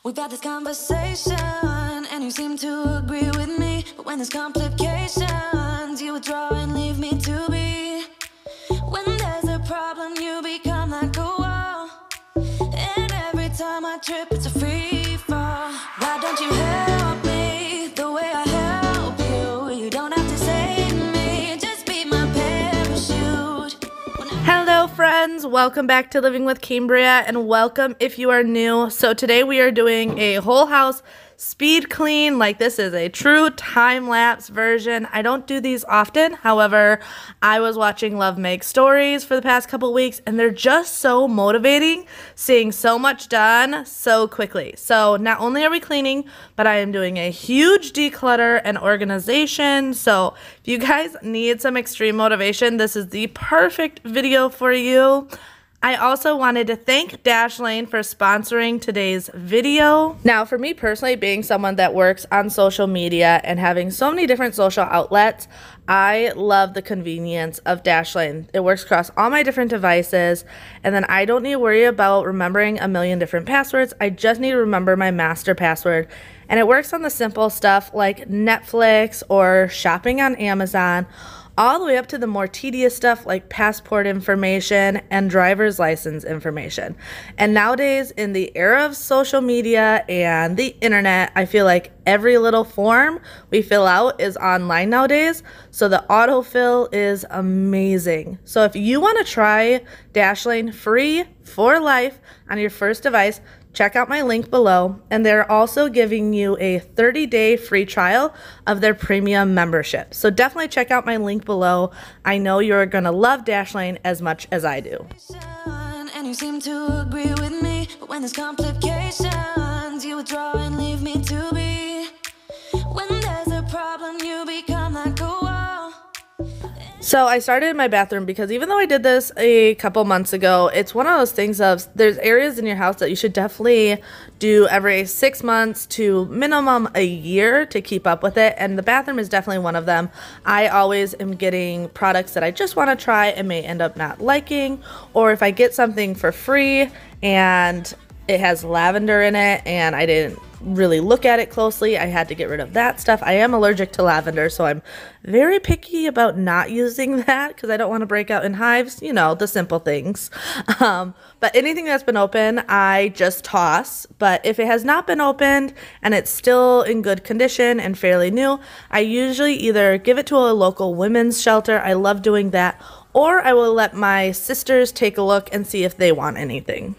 We've had this conversation, and you seem to agree with me. But when there's complications, you withdraw and leave me to be. When there's a problem, you become like a wall. And every time I trip, it's a free fall. Why don't you help me the way I help you? You don't have to save me, just be my parachute. Hello friends, welcome back to Living with Cambriea, and welcome if you are new. So today we are doing a whole house speed clean. Like, this is a true time-lapse version. I don't do these often. However, I was watching Love Make Stories for the past couple weeks, and they're just so motivating, seeing so much done so quickly. So not only are we cleaning, but I am doing a huge declutter and organization. So if you guys need some extreme motivation, this is the perfect video for you. I also wanted to thank Dashlane for sponsoring today's video. Now, for me personally, being someone that works on social media and having so many different social outlets, I love the convenience of Dashlane. It works across all my different devices, and then I don't need to worry about remembering a million different passwords. I just need to remember my master password. And it works on the simple stuff like Netflix or shopping on Amazon, all the way up to the more tedious stuff like passport information and driver's license information. And nowadays, in the era of social media and the internet, I feel like every little form we fill out is online nowadays. So the autofill is amazing. So if you want to try Dashlane free for life on your first device, check out my link below, and they're also giving you a 30-day free trial of their premium membership. So definitely check out my link below. I know you're gonna love Dashlane as much as I do. And you seem to agree with me, but when there's complications, you withdraw and leave me to be. When there's a problem, you become like a wall. So I started in my bathroom because even though I did this a couple months ago, it's one of those things of there's areas in your house that you should definitely do every 6 months to minimum a year to keep up with it. And the bathroom is definitely one of them. I always am getting products that I just want to try and may end up not liking, or if I get something for free and it has lavender in it and I didn't really look at it closely, I had to get rid of that stuff. I am allergic to lavender, so I'm very picky about not using that because I don't want to break out in hives, you know, the simple things. But anything that's been open, I just toss. But if it has not been opened and it's still in good condition and fairly new, I usually either give it to a local women's shelter, I love doing that, or I will let my sisters take a look and see if they want anything.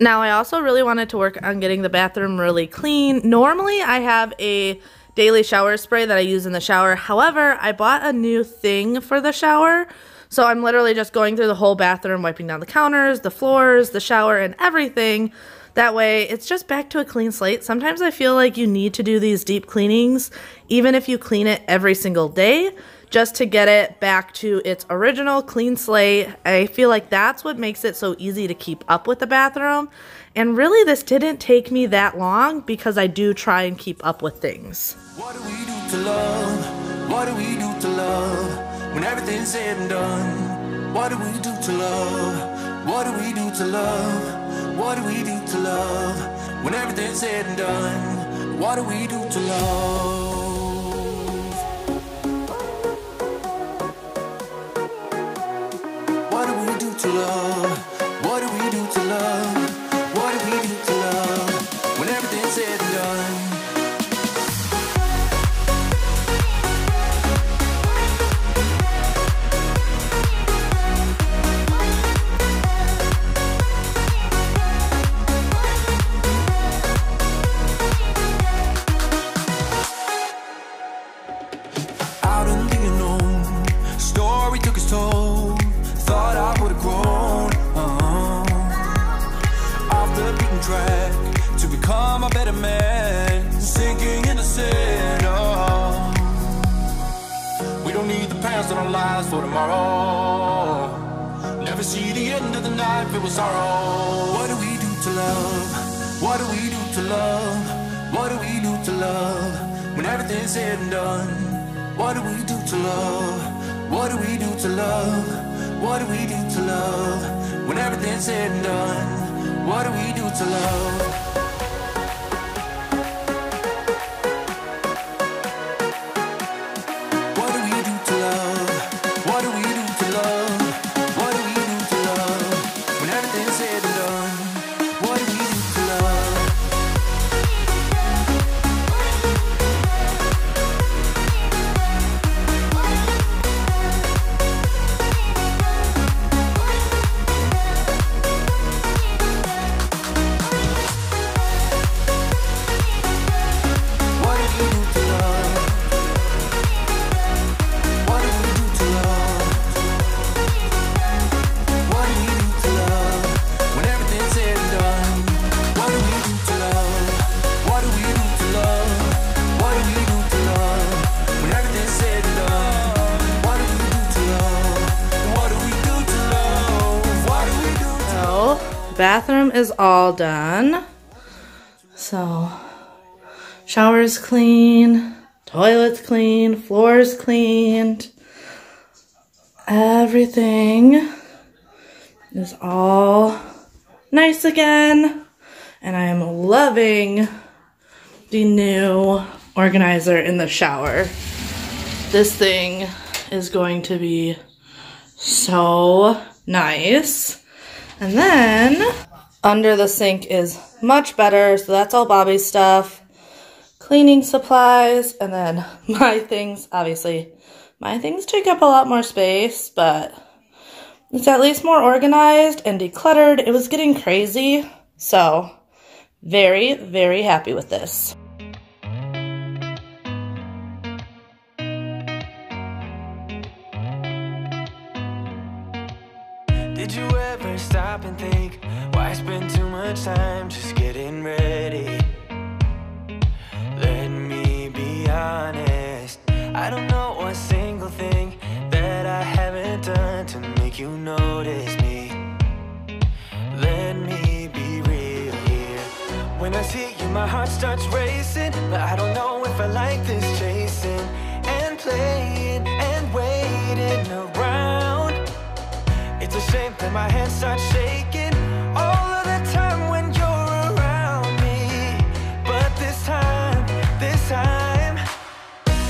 Now, I also really wanted to work on getting the bathroom really clean. Normally, I have a daily shower spray that I use in the shower. However, I bought a new thing for the shower. So I'm literally just going through the whole bathroom, wiping down the counters, the floors, the shower, and everything. That way, it's just back to a clean slate. Sometimes I feel like you need to do these deep cleanings, even if you clean it every single day, just to get it back to its original clean slate. I feel like that's what makes it so easy to keep up with the bathroom. And really, this didn't take me that long because I do try and keep up with things. What do we do to love? What do we do to love? When everything's said and done, what do we do to love? What do we do to love? What do we do to love? When everything's said and done, what do we do to love? What do we do to love? What do we do to love? What do we do to love? When everything's said and done. Out in the unknown, story took its toll. Thought I would've grown. never see the end of the night filled with sorrow. What do we do to love? What do we do to love? What do we do to love? When everything's said and done, what do we do to love? What do we do to love? What do we do to love? When everything's said and done, what do we do to love? Bathroom is all done. So, shower's clean, toilet's clean, floor's cleaned. Everything is all nice again. And I'm loving the new organizer in the shower. This thing is going to be so nice. And then under the sink is much better, so that's all Bobby's stuff. Cleaning supplies, and then my things. Obviously, my things take up a lot more space, but it's at least more organized and decluttered. It was getting crazy, so very, very happy with this. Did you ever stop and think, why spend too much time just getting ready? Let me be honest, I don't know a single thing that I haven't done to make you notice me. Let me be real here. When I see you, my heart starts racing, but I don't know if I like this chasing and playing and waiting around. It's a shame that my hands start shaking all of the time when you're around me. But this time,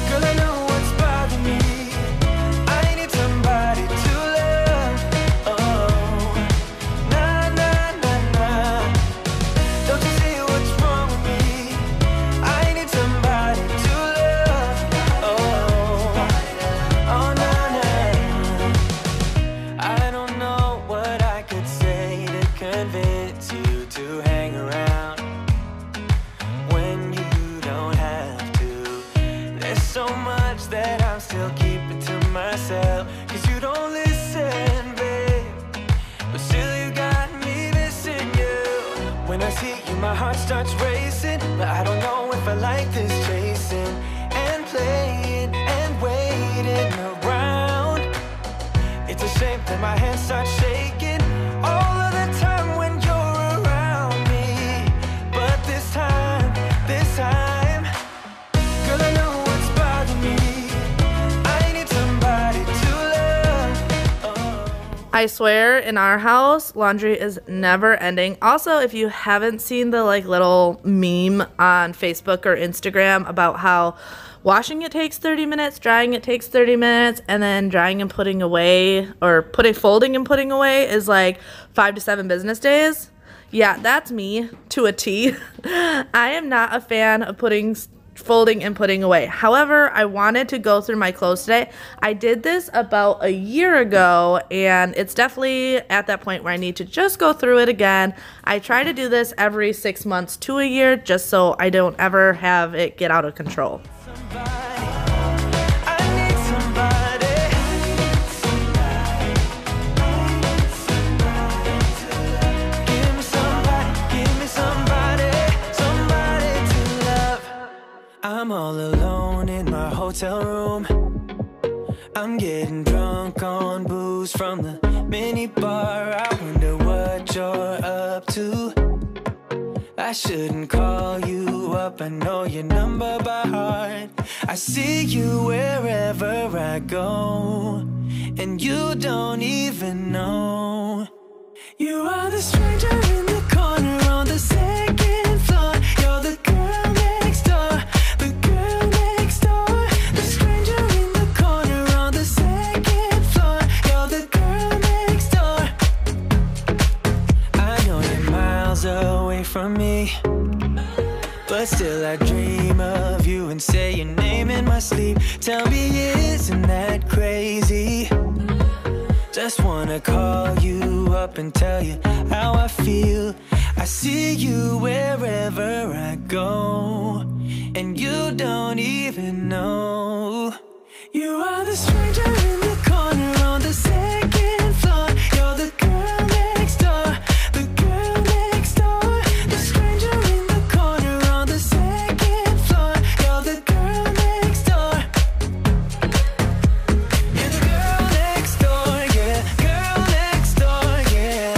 girl, I know what's bothering me. I need somebody to love. Oh, nah, nah, nah, nah. Don't you see what's wrong with me? I need somebody to love. Oh, oh, nah, nah. I don't know what I could say to convince you to hang around when you don't have to. There's so much that I'm still keeping to myself, 'cause you don't listen, babe. But still you got me missing you. When I see you, my heart starts racing, but I don't know if I like this chasing and playing and waiting around. It's a shame that my hands start shaking all of the time when you're around me. But this time, girl, I know what's bothering me. I need somebody to love. Oh. I swear, in our house, laundry is never ending. Also, if you haven't seen the little meme on Facebook or Instagram about how washing it takes 30 minutes, drying it takes 30 minutes, and then drying and putting away, or folding and putting away is like 5 to 7 business days. Yeah, that's me to a T. I am not a fan of folding and putting away. However, I wanted to go through my clothes today. I did this about a year ago, and it's definitely at that point where I need to just go through it again. I try to do this every 6 months to a year, just so I don't ever have it get out of control. I'm all alone in my hotel room. I'm getting drunk on booze from the minibar I shouldn't call you up, I know your number by heart. I see you wherever I go, and you don't even know. You are the stranger in the corner on the second floor. You're the girl next door, the girl next door. The stranger in the corner on the second floor. You're the girl next door. I know you're miles away from me, but still I dream of you and say your name in my sleep. Tell me, isn't that crazy? Just wanna call you up and tell you how I feel. I see you wherever I go, and you don't even know. You are the stranger in the corner on the second floor. You're the girl next door, the girl next door. The stranger in the corner on the second floor. You're the girl next door. You're the girl next door, yeah. Girl next door, yeah.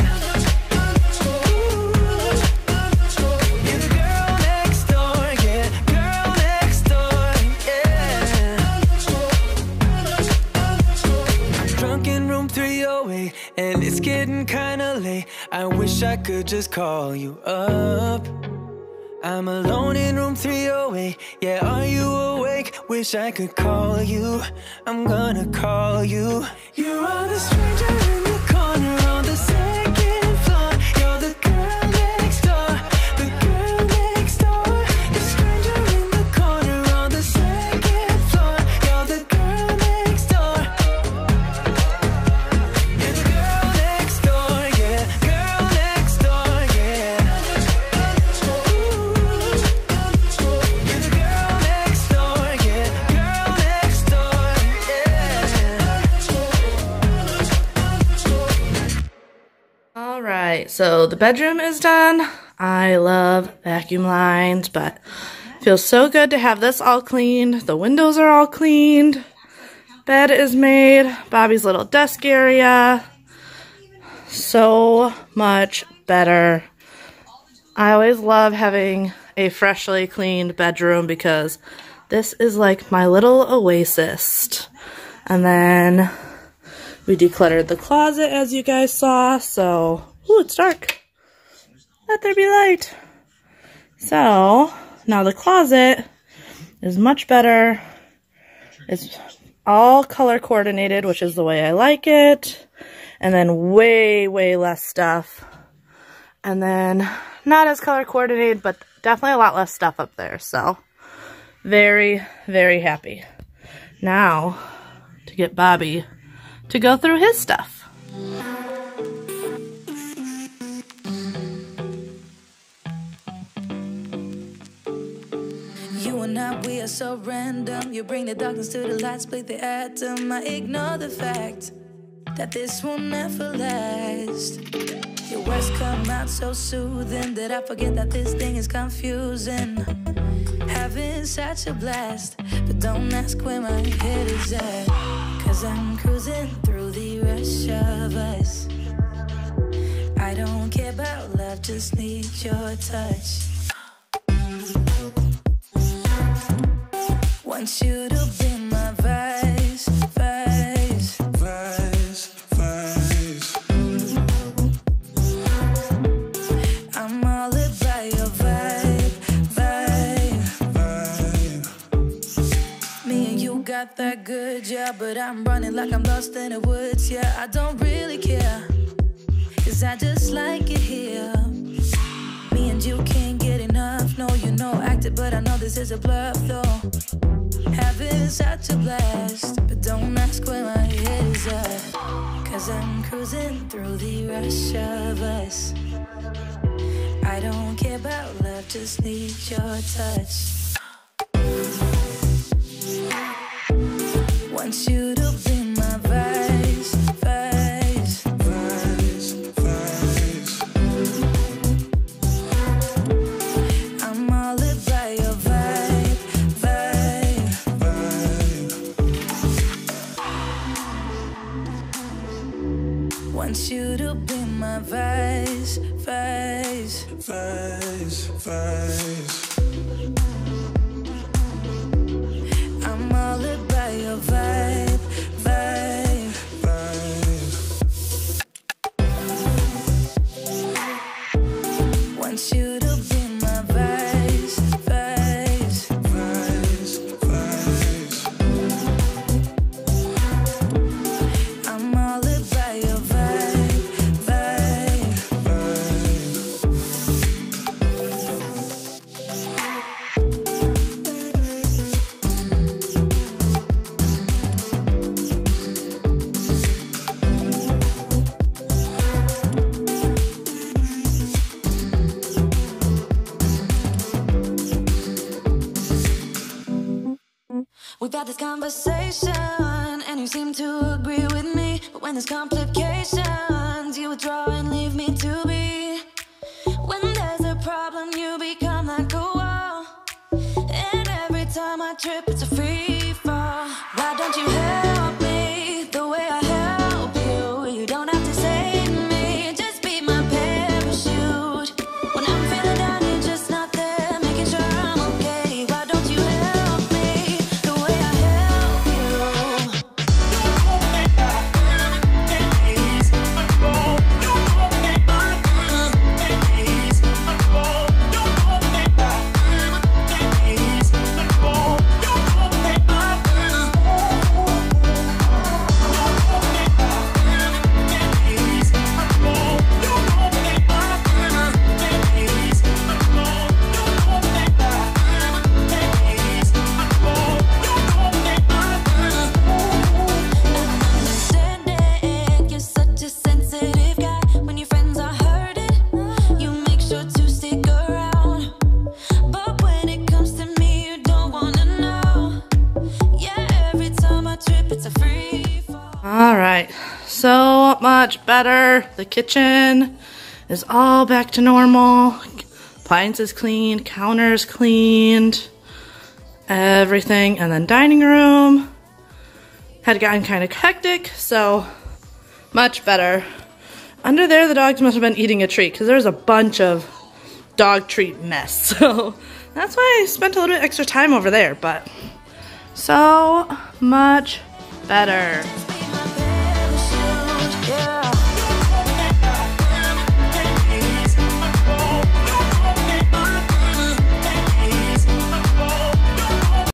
You're the girl next door, yeah. Girl next door, yeah. Drunk in room 308, and it's getting kinda late. I wish I could just call you up. I'm alone in room 308. Yeah, are you awake? Wish I could call you. I'm gonna call you. You are the stranger in the corner on the second floor. You're the girl next door, the girl next door. The stranger in the corner on the second floor. You're the girl next door. You're the girl next door, yeah. Girl next door, yeah. You're the girl next door, yeah. Girl next door, yeah. All right, so the bedroom is done. I love vacuum lines, but it feels so good to have this all cleaned. The windows are all cleaned. Bed is made. Bobby's little desk area. So much better. I always love having a freshly cleaned bedroom because this is like my little oasis. And then we decluttered the closet, as you guys saw, so, ooh, it's dark. Let there be light. So, now the closet is much better. It's all color coordinated, which is the way I like it. And then way, way less stuff. And then not as color coordinated, but definitely a lot less stuff up there. So, very, very happy. Now, to get Bobby to go through his stuff. You and I, we are so random. You bring the darkness to the light, split the atom. I ignore the fact that this will never last. Your words come out so soothing that I forget that this thing is confusing. Having such a blast, but don't ask where my head is at. 'Cause I'm cruising through the rush of us. I don't care about love, just need your touch. Want you to be my vice, vice, Vice, vice. I'm all about your vibe, vibe. Me and you got that good, yeah, but I'm running like I'm lost in the woods, yeah. I don't really care, 'cause I just like it here. Me and you can't get enough, no, you know, acted, but I know this is a bluff, though. Having such a blast, but don't ask where my head is at. 'Cause I'm cruising through the rush of us. I don't care about love, just need your touch. Want you to be my vice, vice, Vice, vice. I'm all about your vibe, vibe. Want you to have been my vice. I'm all about your vibe. Want you to be my vice. I'm all about your vibe. We've had this conversation, and you seem to agree with me. But when there's complications, you withdraw and leave me to be. When there's a problem, you become like a wall. And every time I trip, it's a free fall. Why don't you help me the way I help you? You don't have to save me, just be my parachute. When I'm feeling down, you're just not there, making sure I'm okay. Why don't you help me the way I help you? You're such a sensitive guy. When your friends are hurting, you make sure to stick around. But when it comes to me, you don't wanna know. Yeah, every time I trip, it's a free fall. All right, so much better. The kitchen is all back to normal. Appliances cleaned, counters cleaned, everything. And then dining room had gotten kind of hectic, so much better. Under there, the dogs must have been eating a treat because there's a bunch of dog treat mess. So that's why I spent a little bit extra time over there, but so much better.